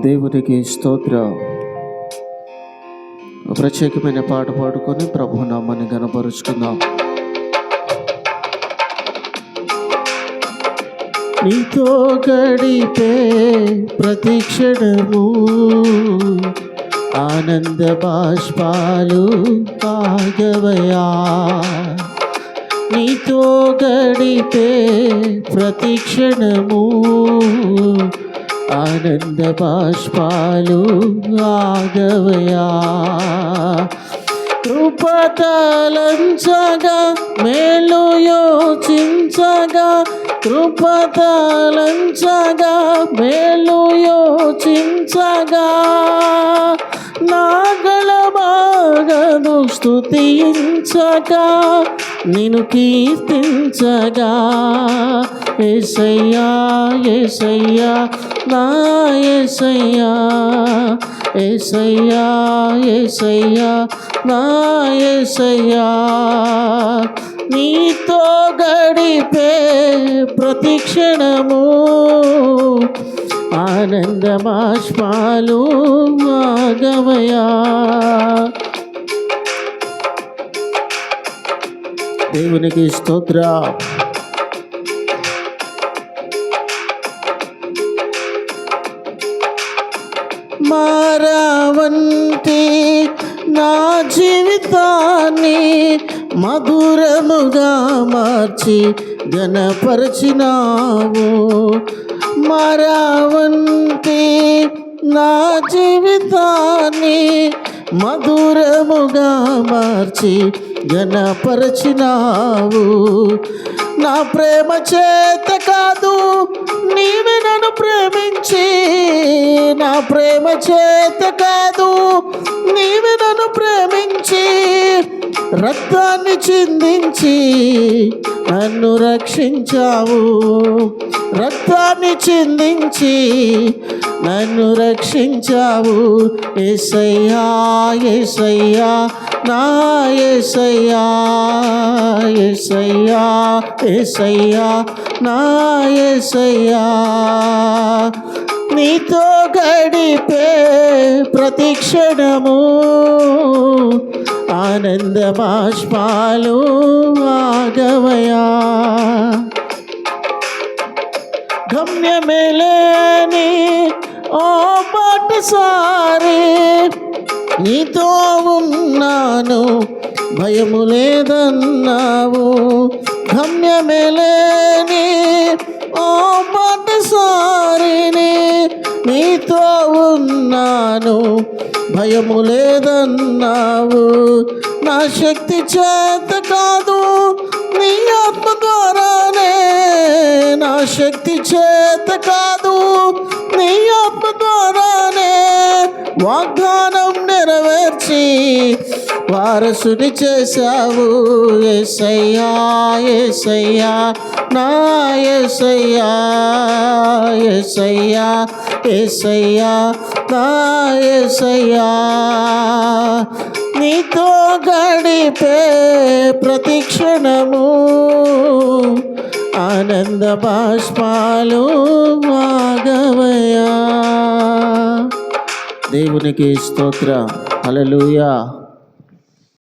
దేవునికి స్తోత్రం. ప్రత్యేకమైన పాట పాడుకొని ప్రభు నామాన్ని గణపరుచుకుందాం. నీతో గడిపే ప్రతి క్షణము ఆనంద బాష్పాలు ఆగవయా. నీతో గడిపే ప్రతి క్షణము ఆనంద బాష్పాలు ఆగవయా. కృపతలంచగా మేలు యోచించగా, కృపతలంచగా మేలు యోచించగా, నాగళమాగను స్తుతించగా, నిన్ను కీర్తించగా. యేసయ్యా యేసయ్యా నా యేసయ్యా, యేసయ్యా యేసయ్యా నా యేసయ్యా. నీతో గడిపే ప్రతి క్షణము ఆనంద బాష్పాలు ఆగవయా. దేవునికి స్తోత్రం. మారావంటి నా జీవితాన్ని మధురముగా మార్చి ఘనపరచినావు. మారావంటి నా జీవితాన్ని మధురముగా మార్చి ఘనపరచినావు. నా ప్రేమ చేత కాదు నీవే నన్ను ప్రేమించి, నా ప్రేమ చేత కాదు నీవే నన్ను ప్రేమించి, రక్తాన్ని చిందించి నన్ను రక్షించావు. రక్తాన్ని చిందించి నన్ను రక్షించావు. యేసయ్యా యేసయ్యా నా యేసయ్యా, యేసయ్యా యేసయ్యా నా యేసయ్యా. నీతో గడిపే ప్రతి క్షణము ఆనంద బాష్పాలు ఆగవయా. గమ్యమేలేని ఓ బాటసారి నీతో ఉన్నాను భయము లేదన్నావు. గమ్యమేలేని ఓ బాటసారిని నీతో ఉన్నాను భయము లేదన్నావు. నా శక్తి చేత కాదు నీ ఆత్మ ద్వారానే, నా శక్తి చేత కాదు నీ ఆత్మ ద్వారానే వాగ్దానం నెరవేర్చి వారసుని చేశావు. యేసయ్యా యేసయ్యా నా యేసయ్యా, యేసయ్యా యేసయ్యా నా యేసయ్యా. నీతో గడిపే ప్రతి క్షణము ఆనంద బాష్పాలు ఆగవయా. దేవునికి స్తోత్రం. హల్లెలూయా.